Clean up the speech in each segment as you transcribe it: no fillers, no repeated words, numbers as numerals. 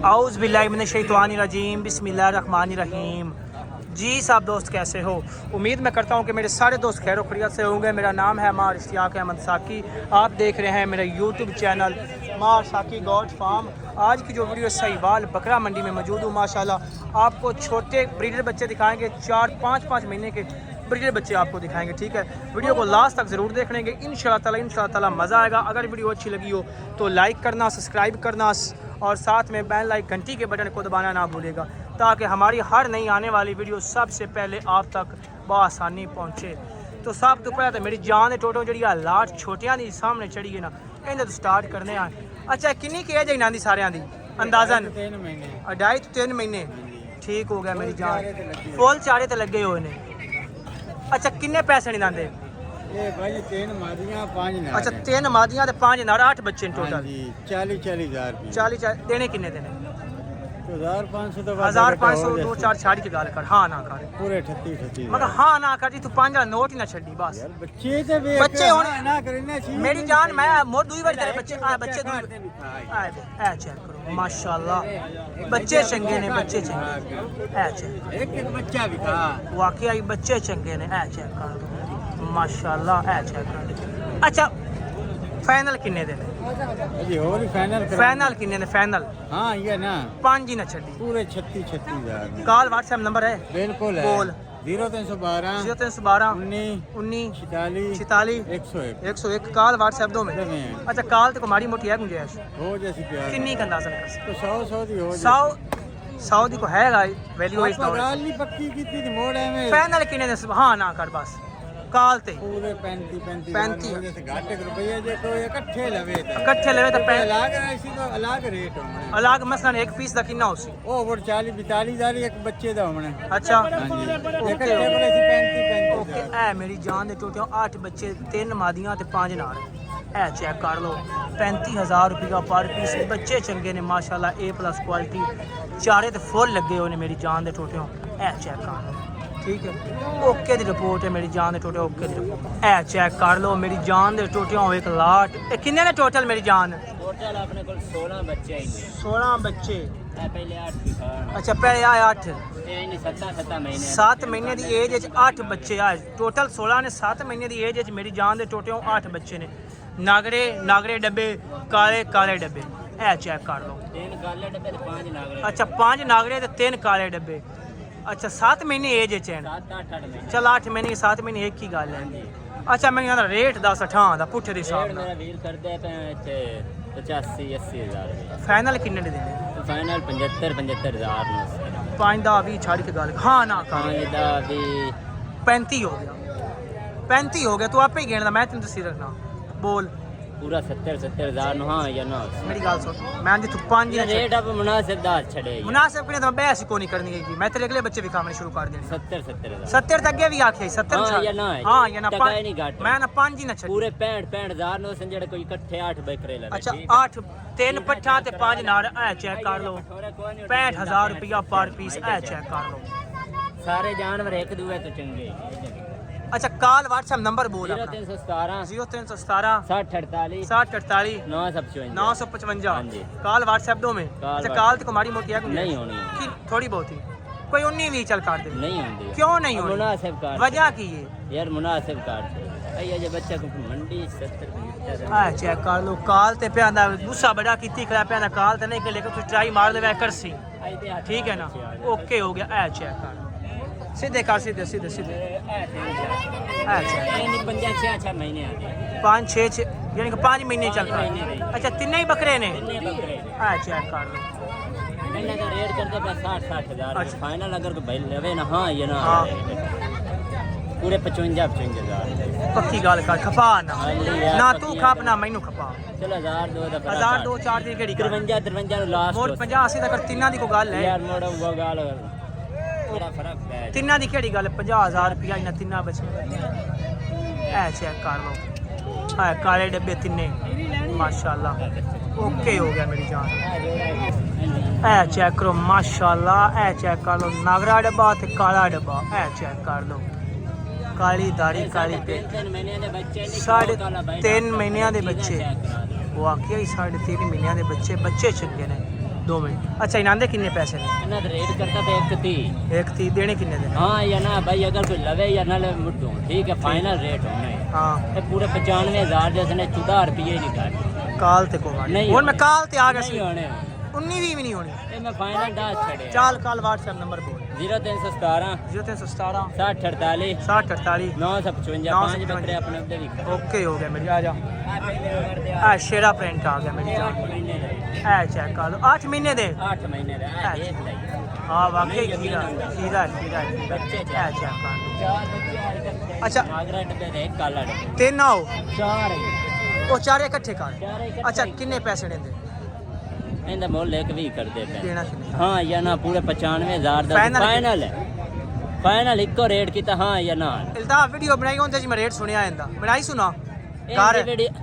औज़ बिल्लाहि मिनश शैतानिर रजीम बिस्मिल्लाहिर रहमानिर रहीम। जी साहब दोस्त कैसे हो? उम्मीद मैं करता हूँ कि मेरे सारे दोस्त खैर खैरियत से होंगे। मेरा नाम है मार इश्तियाक अहमद साकी। आप देख रहे हैं मेरा यूट्यूब चैनल मार साकी गॉड फार्म। आज की जो वीडियो सहीवाल बकरा मंडी में मौजूद हूँ। माशाल्लाह आपको छोटे ब्रीडर बच्चे दिखाएंगे, 4-5 महीने के ब्रीडर बच्चे आपको दिखाएंगे। ठीक है, वीडियो को लास्ट तक ज़रूर देखेंगे। इंशाल्लाह ताला मज़ा आएगा। अगर वीडियो अच्छी लगी हो तो लाइक करना, सब्सक्राइब करना और साथ में बेल लाइक घंटी के बटन को दबाना ना भूलेगा, ताकि हमारी हर नई आने वाली वीडियो सबसे पहले आप तक बआसानी पहुँचे। तो सब तो पहले तो मेरी जान टोटो जी लाट छोटियां दी सामने चढ़ी है ना, इन्हें तो स्टार्ट करने आए। अच्छा किन्नी की एज है इन्हों की सारिया की अंदाजन? 3 महीने। 2.5 महीने। ठीक हो गया मेरी जान। फुल चारे तो लगे हुए ने। अच्छा किन्ने पैसे नहीं लाते? ये भाई 3 मादियां 5 नार। अच्छा 3 मादियां 5 नार, 8 बच्चे टोटल। 40 हज़ार 40 देने किन्ने देने? 1500 तो 1500 2-4 छाड़ी की गल कर। हाँ ना कर पूरे 38 मगर हाँ ना कर जी, तू 5 नोट ही ना छड़ी बस। यार बच्चे ते वे बच्चे होने ना करना चाहिए मेरी जान। मैं मोर दूई बार तेरे बच्चे बच्चे ए चेक करो माशाल्लाह, बच्चे चंगे ने, बच्चे चंगे ए चेक। एक बच्चा भी था वाकई बच्चे चंगे ने, ए चेक कर माशाल्लाह, ए चेक कर। अच्छा फाइनल किन्ने देने? अजी और ही फाइनल किन्ने ने? फाइनल हां ये ना 5 ही ना छड़ी। पूरे 36 हज़ार। कॉल व्हाट्सएप नंबर है? बिल्कुल है। बोल। 0312 0312 19 46 46 101 कॉल व्हाट्सएप दो में। अच्छा कॉल तो माड़ी मोटी है गुंजाइश हो जैसी प्यार किन्नी का अंदाजा कर सकते? तो 100 दी हो 100 दी को है वैल्यू है इसका। गाल नहीं पक्की की थी मोड़ है में फाइनल किन्ने दे? हाँ ना कर बस काल ते पूरे 35 जैसे घाटे रुपये जे कोई इकट्ठे लवे तो अलग ऐसी तो अलग रेट होने अलग मसलन एक पीस दा किन्ना होसी? ओ वो 40-42 हज़ार एक बच्चे दा होने। अच्छा हां जी इकट्ठे बोले सी 35 ओके। ए मेरी जान दे टोटियों 8 बच्चे 3 मादियां ते 5 नार। ए चेक कर लो 35,000 रुपया पर पीस। बच्चे चंगे ने माशाल्लाह, A+ क्वालिटी, चारे ते फुल लगे हुए ने मेरी जान दे टोटियों। ए चेक कर लो ठीक है, ओके दी रिपोर्ट है मेरी जान दे टोटे, ओके दी रिपोर्ट। ए चेक कर लो मेरी जान दे टोटियों एक लाट। किन्ने ने टोटल मेरी जान? टोटल अपने को 16 बच्चे हैं। 16 बच्चे। पहले 8 दिखा। अच्छा पहले आए 8। 7 महीने 7 महीने की एज 8 बच्चे आए टोटल। 16 ने 7 महीने की एज मेरी जान दे टोटियों 8 बच्चे ने। नागरे डब्बे, काले डब्बे। ए चेक कर लो 3 काले डब्बे ते 5 नागरे। अच्छा 5 नागरे ते 3 काले डब्बे। अच्छा 7 महीने एज है चैन। 7-8 महीने। चल 8 महीने 7 महीने एक ही गल है। अच्छा मैं कहना रेट 10-18 दा पुठे दे हिसाब मेरा वीर कर दे पे इथे 85-80 हज़ार। फाइनल किन्ने दे देने? तो फाइनल 75 हज़ार ने। 5 दा 20 छाड़ के गल हाँ ना कर। 5 दा भी 35 हो गया। 35 हो गया, तू आपे ही गिनदा, मैं तेन दसी रखना। बोल पूरा 70 हज़ार नो। हाँ या ना मेरी गल सुन, मैं जी तू 5 ही रेट अब मुनासिब दार छड़े। मुनासिब किने तो बहस ही कोनी करनी है। मैं तेरे अगले बच्चे भी खाने शुरू कर देने। 70 हज़ार 70 तक अगे भी आखे 70 हाँ या ना। हाँ या ना टका ही नहीं घट। मैं ना 5 ही ना छड़ी। पूरे 65 हज़ार नो संजड़ कोई इकट्ठे 8 बकरे ले। अच्छा 8 3 पट्ठा ते 5 नार। ए चेक कर लो 65,000 रुपया पर पीस। ए चेक कर लो सारे जानवर एक दूए तो चंगे। अच्छा कॉल व्हाट्सएप नंबर बोल अपना। 0317 0317 6048 6048 955। हाँ जी। कॉल व्हाट्सएप दो में। अच्छा कॉल तो हमारी मोटी है नहीं होनी कि थोड़ी बहुत ही कोई 19 भी चल काट दे? नहीं होती। क्यों नहीं होनी? मुनासिब काट। वजह की है यार मुनासिब काट है ये बच्चा को मंडी 70 आ चेक कर लो कॉल ते पे आंदा गुस्सा बड़ा कीती खरा पे आंदा कॉल ते नहीं के लेके तू ट्राई मार ले कर सी। ठीक है ना, ओके हो गया। आ चेक कर सीधे कर सीधे नहीं 5-6 महीने आते 5-6 यानी कि 5 महीने चल रहा है। अच्छा तीन ही बकरे ने। आ चेक कर लो इन्हें का रेट करते पे 60 हज़ार। अच्छा। फाइनल अगर कोई भाई लेवे ना हाँ ये ना हाँ। पूरे 55 हज़ार। पक्की गल कर खपा ना तू खप ना मैनू खपा। चलो 1000 2 4 दी केड़ी 53 लास्ट मोर 50 80 तक तीना दी को गल है यार मोड़ वो गाल बड़ा फर्क है। तीना दी केड़ी गल 50,000 रुपया इना तीना बचे। ए चेक कर लो आ काले डब्बे तीने माशाल्लाह ओके हो गया मेरी जान। ए चेक करो माशाल्लाह। ए चेक कर लो नागरा डब्बा ते काला डब्बा। ए चेक कर लो काली दाढ़ी काली पे 3.5 महीने दे बच्चे वाकई 3.5 महीने के बच्चे चंगे ने 2 मिनट। अच्छा इन्हां दे किन्ने पैसे ने? इन्हां दा रेट करता तो 1.30 देने किन्ने दे? हाँ या ना भाई, अगर कोई लवे या ना लवे मुद्दों ठीक है, फाइनल रेट होना है। हाँ ये पूरे 95,000 जैसे ने 14 रुपये नहीं काटे। काल ते को नहीं हुन मैं काल ते आ गया नहीं सी होने 19 भी नहीं होनी। ये मैं फाइनल डाल छड़े। चाल काल WhatsApp नंबर बोल 0317 0317 60 48 60 48 955 5 बकरे अपने उधर ही खा। ओके हो गया मेरी। आ जा आ शेरा प्रिंट आ गया मेरी जान। 8 महीने दे ए चेक कर लो 8 महीने दे। 8 महीने दे आ देख ले। हाँ वाकई खीरा खीरा खीरा बच्चे ए चेक कर लो। 4 बच्चे आ इकट्ठे। अच्छा। नागरा डब्बे दे एक काला डब्बे 3 आओ 4 है। ਉਹ ਚਾਰੇ ਇਕੱਠੇ ਕਰ। चार इकट्ठे। अच्छा किन्ने पैसे देंदे? इंदा मोल एक भी कर दे पे। देना किन्ने? हाँ या ना पूरे 95,000 दा Final फाइनल है। फाइनल इको रेट कीता हाँ या ना। इल्ताफ वीडियो बनाई होंदे जी मैं रेट सुनिया इंदा बनाई सुना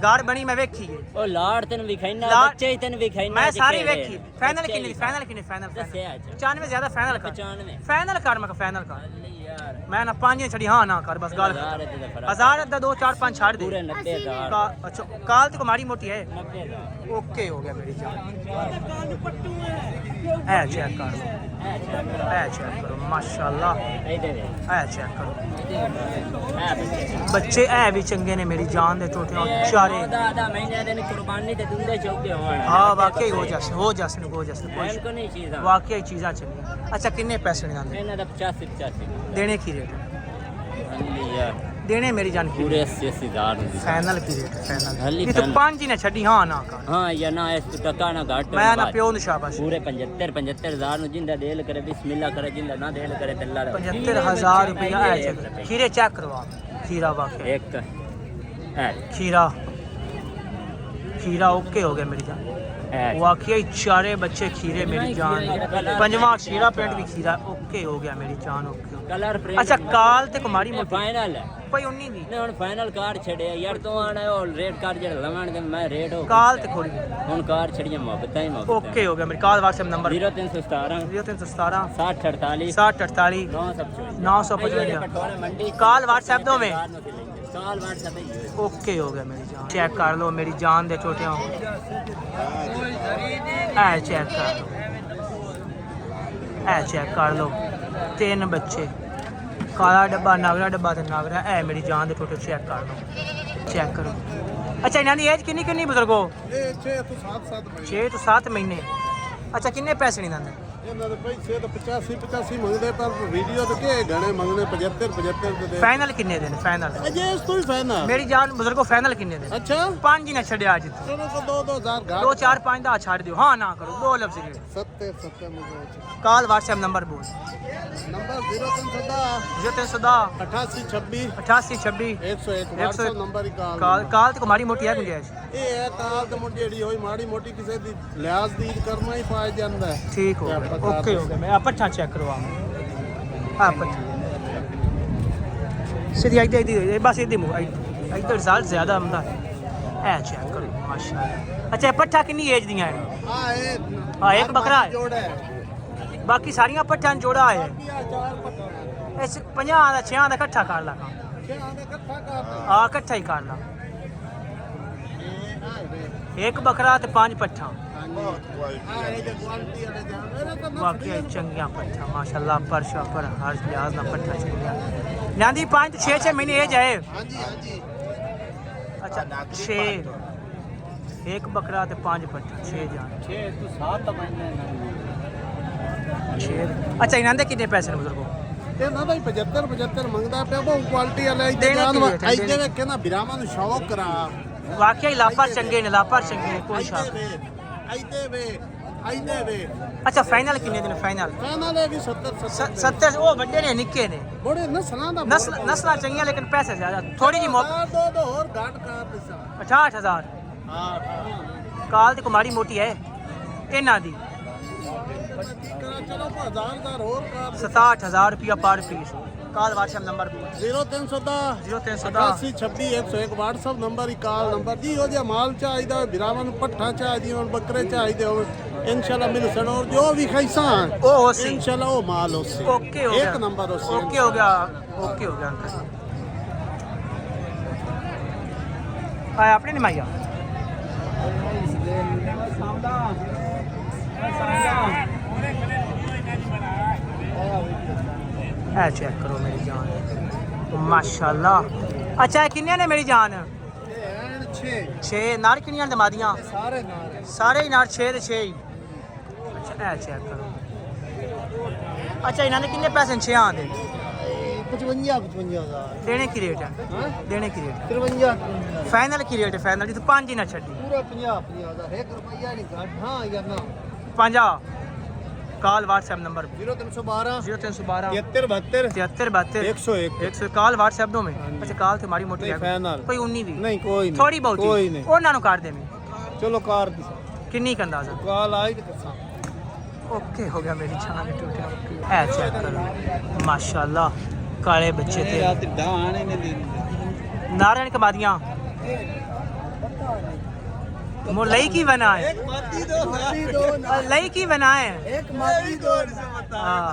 गार बनी मैं वेखी है। ओ लाड़ तन विखाइना लाड़- बच्चे ही तन विखाइना मैं सारी वेखी। फाइनल किन्ने फाइनल किन्ने फाइनल दस्से आज 95 ज्यादा फाइनल कर 95 फाइनल कर मैं फाइनल कर अल्ली यार मैं ना 5 छड़ी हाँ ना कर बस गाल 1000 दे फर्क। 1000 दा 2 4 5 छाड़ दे। पूरे 90,000 अच्छा काल तो माड़ी मोटी है। 90,000 ओके हो गया मेरी जान। ए चेक कर लो ए चेक करो माशाल्लाह ए दे दे ए चेक करो हां बच्चे बच्चे ए भी चंगे ने मेरी जान दे टोटियां चारे। आधा महीने दिन कुर्बानी ते दूंदे चौके होण। हाँ वाकई हो जासे कोई इनको नहीं चीज वाकई चीज़ां चंगी। अच्छा किन्ने पैसे नहीं आंदे? मैंने तो 85 देने की रेट अल्ली यार देने मेरी जान की पूरे 80,000 फाइनल की रेट फाइनल हाली ये तो final। 5 ही ने छड़ी हाँ ना कर हाँ या ना इस टका ना घाट मैं ना प्यो नु शाबाश पूरे 75,000 नु जिंदा देल करे बिस्मिल्लाह करे जिंदा ना देल करे तल्ला 75,000 रुपया है चेक खीरे चेक करवा खीरा वाकई एक तो है खीरा ओके हो गया मेरी जान है वाकई चारे बच्चे खीरे मेरी जान। पंजवा खीरा पेंट भी खीरा ओके हो गया मेरी जान ओके। कलर प्रिंट अच्छा काल ते कुमारी मोटी फाइनल है कोई 19 दी ने हुन फाइनल कार छड़े यार तो आना ओ रेट कार जेड़ा लवण दे मैं रेट हो काल ते खोड़ी हुन कार छड़ियां मोहब्बतां ही मोहब्बत ओके हो गया मेरे काल WhatsApp नंबर 0317 0317 60 48 60 48 955 955 पटवारी मंडी काल WhatsApp दो में काल व्हाट्सएप है ओके हो गया मेरी जान। चेक कर लो मेरी जान दे छोटियां ऐ चेक कर लो ऐ चेक कर लो 3 बच्चे काला डब्बा नागरा डब्बा ते नागरा ऐ मेरी जान दे छोटे चेक कर लो चेक करो। अच्छा इन्हां दी एज किन्नी किन्नी बुजुर्गो? 6 तो 7 महीने। अच्छा किन्ने पैसे नहीं दंदे? ਇਹਨਾਂ ਦੇ ਪੈਸੇ ਤਾਂ 85 ਮੰਗਦੇ ਪਰ ਵੀਡੀਓ ਤੇ ਕਿ ਗਾਣੇ ਮੰਗਣੇ 75 ਦੇ ਦੇ फाइनल किन्ने देने फाइनल? ਅਜੇ ਇਸ ਤੋਂ ਹੀ ਫਾਇਨਾ मेरी जान बुजुर्गो फाइनल किन्ने देने? ਅੱਛਾ 5 ही ना छड़िया अज ਚਲੋ ਕੋ 2000 ਘਾਟ 2 4 5 दा छाड़ दियो हाँ ना करो 2 लफ्ज रेट। 70 ਮੁਝੇ काल WhatsApp नंबर बोल ਨੰਬਰ 0310 0310 88 26 88 26 101 WhatsApp ਨੰਬਰ ਹੀ काल तो माड़ी मोटी है गुंजाइश ਇਹ ਹੈ ਕਾਲ ਤੇ ਮੁੰਡੇ ਜਿਹੜੀ ਹੋਈ ਮਾੜੀ ਮੋਟੀ ਕਿਸੇ ਦੀ ਲਿਆਜ਼ ਦੀ ਕਰਨਾ ਹੀ ਪਾਇਆ ਜਾਂਦਾ ਹੈ ठीक हो गया ओके हो गया मैं पट्ठा चेक करवा पट्ठा सीधी आई बस इधर मुँह इधर रिजल्ट ज़्यादा आंदा है चेक करो माशाल्लाह। अच्छा पट्ठा कितनी एज दियां है? ਹਾਂ ਇਹ हाँ एक बकरा है ਜੋੜਾ ਹੈ बाकी सारियां पट्ठा जोड़ा है ਬਾਕੀ ਆ ਚਾਰ ਪੱਟਾ इस 50 का 6 का कट्ठा कर ला ਛਿਆਂ ਦਾ ਇਕੱਠਾ ਕਰਨਾ हाँ कट्ठा ही कर ला एक बकरा ते 5 पट्ठा वाकई चंगियां पट्ठा माशाल्लाह परशा पर हर लिहाज ना पट्ठा चंगियां नांदी 5 तो 6 महीने एज है। अच्छा 6 एक बकरा ते 5 पट्ठा 6 जान 6 तो 7 महीने 6। अच्छा इन्हां दे कितने पैसे ने बुजुर्गो? ਇਹ ਨਾ ਭਾਈ 75 ਮੰਗਦਾ ਪਿਆ ਬਹੁਤ ਕੁਆਲਿਟੀ ਵਾਲਾ ਇੱਥੇ ਦੇਣੇ ਜਾਨ ਕਿਵੇਂ ਆ? ਇੱਥੇ ਵੇਖ ਕੇ ਨਾ ਬਿਰਾਵਾਂ ਨੂੰ ਸ਼ੌਕ ਕਰਾ वाकई लापर चंगे ने लापर चंगे ने कोई शक। ਇੱਥੇ ਵੇ अच्छा फाइनल कितने दिन फाइनल? ਫਾਈਨਲ ਹੈ ਵੀ 70 70 वो बड़े ने निक्के ने ਬੜੇ ਨਸਲਾਂ ਦਾ नस्ल चंगियां लेकिन पैसे ज्यादा थोड़ी जी ਦੋ ਹੋਰ ਘਾਟ ਕਰ ਦਿਸਾ 68,000 ਹਾਂ काल ते कुमारी मोटी है इन्हां दी ਚਲੋ 1000 ਹੋਰ ਕਰ 67,000 रुपया पर पीस। काल WhatsApp नंबर 0310 0310 88 26 101 WhatsApp ਨੰਬਰ ਹੀ ਕਾਲ ਨੰਬਰ ਜੀ ਉਹ ਜਿਹਾ ਮਾਲ ਚਾਹੀਦਾ ਬਿਰਾਵਾਂ ਨੂੰ ਪੱਠਾ ਚਾਹੀਦੀ ਹੋਣ ਬੱਕਰੇ ਚਾਹੀਦੇ ਹੋਣ ਇਨਸ਼ਾਅੱਲਾ ਮਿਲ ਸਣੋਰ ਜੋ ਵੀ ਖਾਈਸਾਂ ओ ओसी ਇਨਸ਼ਾਅੱਲਾ ਉਹ ਮਾਲ ਉਸੇ ओके हो गया ਇੱਕ ਨੰਬਰ ਉਸੇ ओके हो गया अंकल आया आपने नहीं माइया ऐ चेक करो मेरी जान माशाल्लाह। अच्छा किन्ने ने मेरी जान? 6 नार किन्नियां ने मादियां? सारे ही नार 6 ते 6 ही। अच्छा ऐ चेक करो। अच्छा इन्होंने किन्ने पैसे 6 आंदे? 55,000 देने की रेट है? देने की रेट 53 फाइनल की रेट है? फाइनल जी तो 5 ही ना छड़ी पूरा 50,000 1 रुपया नहीं घट। हाँ या ना 50 call WhatsApp number 0312 0312 73 73 101 100 call WhatsApp दो में। अच्छा कॉल ते माड़ी मोटी नहीं, है फाइनल। कोई 19 भी नहीं कोई नहीं थोड़ी बहुत कोई नहीं ਉਹਨਾਂ ਨੂੰ ਕਰ ਦੇ ਮੈਂ चलो कार दी किन्नी का अंदाजा? कॉल आई तो कसा ओके हो गया मेरी जान टूटे ऐ चेक करो माशाल्लाह काले बच्चे थे नारायण कमादियां मो लई की बना है लई की बना है एक मादी दो हाँ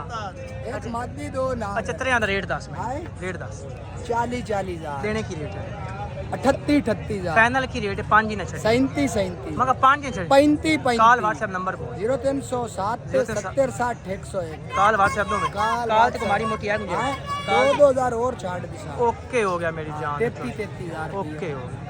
एक मादी दो ना अच्छा त्रियां दा रेट 10 रेट 10 40,000 देने की रेट है 38,000 फाइनल की रेट है 5 ही ना छड़ी 37,37 मगर 5 ही छड़ी 35 कॉल व्हाट्सएप नंबर बोल 0307 70 60 101 कॉल व्हाट्सएप दो में कॉल कॉल तो हमारी मोटी है मुझे 2,000 और छाड़ दिशा ओके हो गया मेरी जान 33,000 ओके हो गया